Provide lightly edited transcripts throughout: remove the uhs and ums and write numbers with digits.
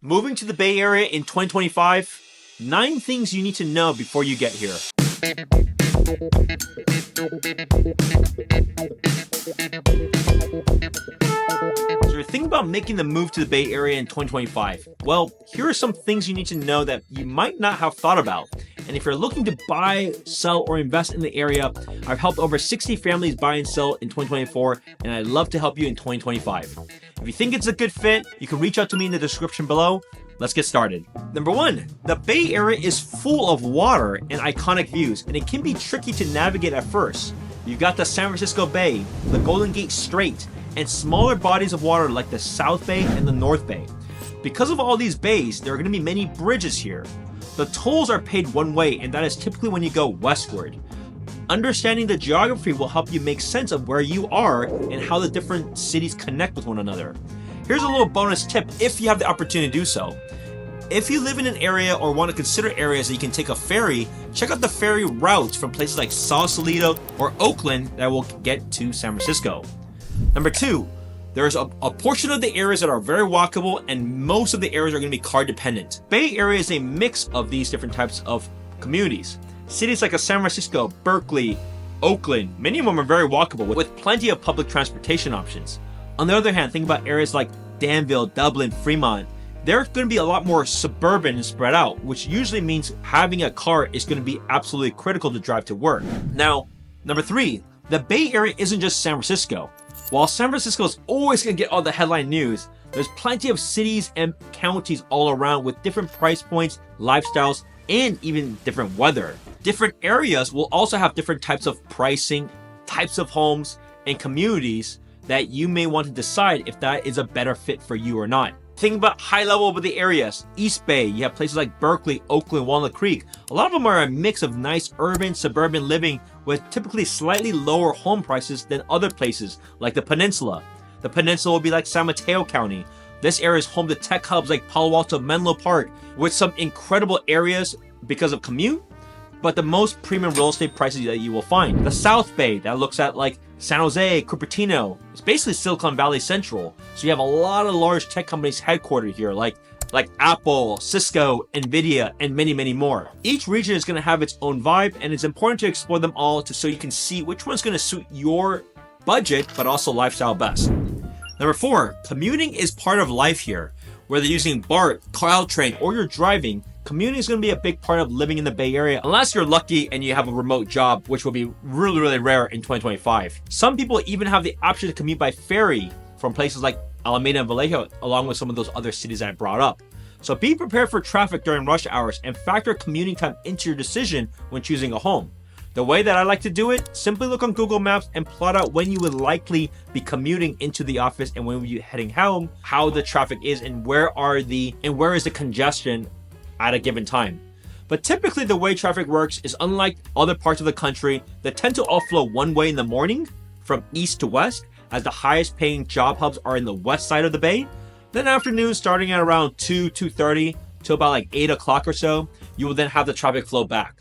Moving to the Bay Area in 2025, 9 things you need to know before you get here. So you're thinking about making the move to the Bay Area in 2025. Well, here are some things you need to know that you might not have thought about. And if you're looking to buy, sell, or invest in the area, I've helped over 60 families buy and sell in 2024, and I'd love to help you in 2025. If you think it's a good fit, you can reach out to me in the description below. Let's get started. Number 1, the Bay Area is full of water and iconic views, and it can be tricky to navigate at first. You've got the San Francisco Bay, the Golden Gate Strait, and smaller bodies of water like the South Bay and the North Bay. Because of all these bays, there are going to be many bridges here. The tolls are paid one way, and that is typically when you go westward. Understanding the geography will help you make sense of where you are and how the different cities connect with one another. Here's a little bonus tip if you have the opportunity to do so. If you live in an area or want to consider areas that you can take a ferry, check out the ferry routes from places like Sausalito or Oakland that will get to San Francisco. Number 2, there's a portion of the areas that are very walkable, and most of the areas are going to be car dependent. Bay Area is a mix of these different types of communities. Cities like San Francisco, Berkeley, Oakland, many of them are very walkable with plenty of public transportation options. On the other hand, think about areas like Danville, Dublin, Fremont. They're going to be a lot more suburban and spread out, which usually means having a car is going to be absolutely critical to drive to work. Now, number 3, the Bay Area isn't just San Francisco. While San Francisco is always going to get all the headline news, there's plenty of cities and counties all around with different price points, lifestyles, and even different weather. Different areas will also have different types of pricing, types of homes, and communities that you may want to decide if that is a better fit for you or not. Think about high level of the areas. East Bay, you have places like Berkeley, Oakland, Walnut Creek. A lot of them are a mix of nice urban, suburban living with typically slightly lower home prices than other places like the Peninsula. The Peninsula will be like San Mateo County. This area is home to tech hubs like Palo Alto, Menlo Park, with some incredible areas because of Commute, but the most premium real estate prices that you will find. The South Bay, that looks at like San Jose, Cupertino. It's basically Silicon Valley Central. So you have a lot of large tech companies headquartered here, like Apple, Cisco, Nvidia, and many, many more. Each region is going to have its own vibe, and it's important to explore them all so you can see which one's going to suit your budget, but also lifestyle best. Number 4, commuting is part of life here. Whether using BART, Caltrain, or you're driving, commuting is going to be a big part of living in the Bay Area, unless you're lucky and you have a remote job, which will be really, really rare in 2025. Some people even have the option to commute by ferry from places like Alameda and Vallejo, along with some of those other cities that I brought up. So be prepared for traffic during rush hours and factor commuting time into your decision when choosing a home. The way that I like to do it, simply look on Google Maps and plot out when you would likely be commuting into the office and when you're heading home, how the traffic is, and where is the congestion at a given time. But typically the way traffic works is unlike other parts of the country that tend to all flow one way in the morning from east to west, as the highest paying job hubs are in the west side of the bay. Then afternoon, starting at around 2:30 to about like 8 o'clock or so, you will then have the traffic flow back.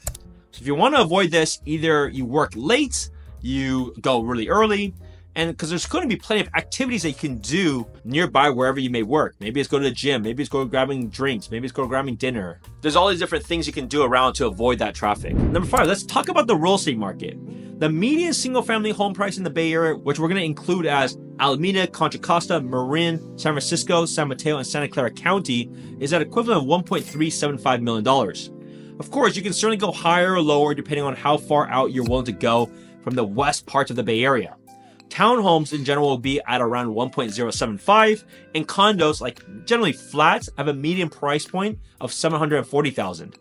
So if you want to avoid this, either you work late, you go really early, and because there's going to be plenty of activities that you can do nearby wherever you may work. Maybe it's go to the gym, maybe it's go grabbing drinks, maybe it's go grabbing dinner. There's all these different things you can do around to avoid that traffic. Number 5, let's talk about the real estate market. The median single family home price in the Bay Area, which we're going to include as Alameda, Contra Costa, Marin, San Francisco, San Mateo, and Santa Clara County, is at equivalent of $1.375 million. Of course, you can certainly go higher or lower depending on how far out you're willing to go from the west parts of the Bay Area. Townhomes in general will be at around 1.075, and condos, like generally flats, have a median price point of $740,000.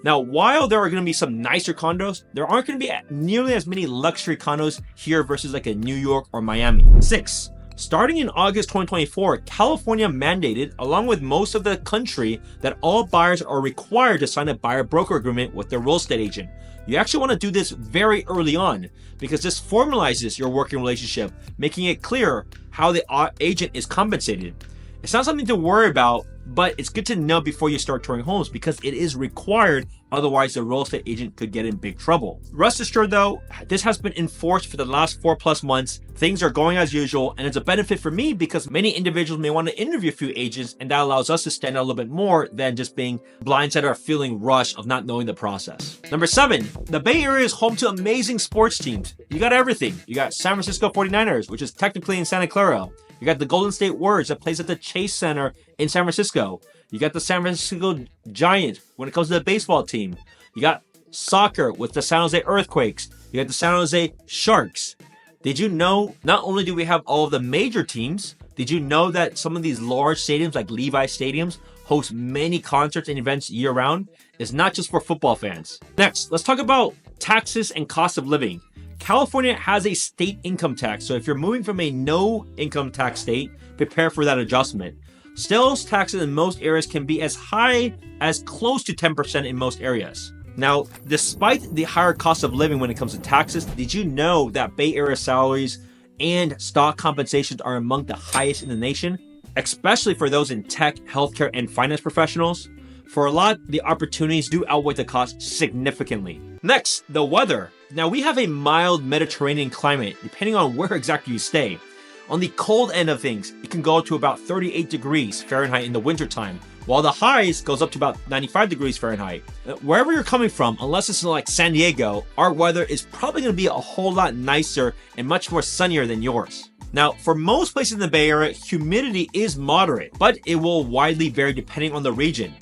Now, while there are going to be some nicer condos, there aren't going to be nearly as many luxury condos here versus like a New York or Miami. 6, starting in August 2024, California mandated, along with most of the country, that all buyers are required to sign a buyer-broker agreement with their real estate agent. You actually want to do this very early on because this formalizes your working relationship, making it clear how the agent is compensated. It's not something to worry about but it's good to know before you start touring homes because it is required. Otherwise, the real estate agent could get in big trouble. Rest assured though, this has been enforced for the last 4+ months. Things are going as usual, and it's a benefit for me because many individuals may want to interview a few agents, and that allows us to stand out a little bit more than just being blindsided or feeling rushed of not knowing the process. Number 7, the Bay Area is home to amazing sports teams. You got everything. You got San Francisco 49ers, which is technically in Santa Clara. You got the Golden State Warriors that plays at the Chase Center in San Francisco. You got the San Francisco Giants when it comes to the baseball team. You got soccer with the San Jose Earthquakes. You got the San Jose Sharks. Did you know not only do we have all of the major teams, did you know that some of these large stadiums like Levi Stadiums host many concerts and events year-round? It's not just for football fans. Next, let's talk about taxes and cost of living. California has a state income tax, so if you're moving from a no income tax state, prepare for that adjustment. Sales taxes in most areas can be as high as close to 10% in most areas. Now, despite the higher cost of living when it comes to taxes, did you know that Bay Area salaries and stock compensations are among the highest in the nation, especially for those in tech, healthcare, and finance professionals? For a lot, the opportunities do outweigh the cost significantly. Next, the weather. Now, we have a mild Mediterranean climate, depending on where exactly you stay. On the cold end of things, it can go to about 38 degrees Fahrenheit in the wintertime, while the highs goes up to about 95 degrees Fahrenheit. Wherever you're coming from, unless it's like San Diego, our weather is probably going to be a whole lot nicer and much more sunnier than yours. Now, for most places in the Bay Area, humidity is moderate, but it will widely vary depending on the region.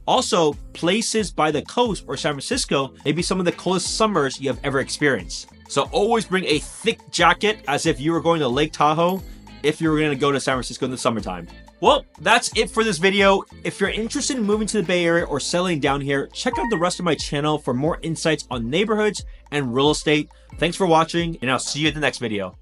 Also, places by the coast or San Francisco may be some of the coldest summers you have ever experienced. So always bring a thick jacket as if you were going to Lake Tahoe if you were going to go to San Francisco in the summertime. Well, that's it for this video. If you're interested in moving to the Bay Area or settling down here, check out the rest of my channel for more insights on neighborhoods and real estate. Thanks for watching, and I'll see you in the next video.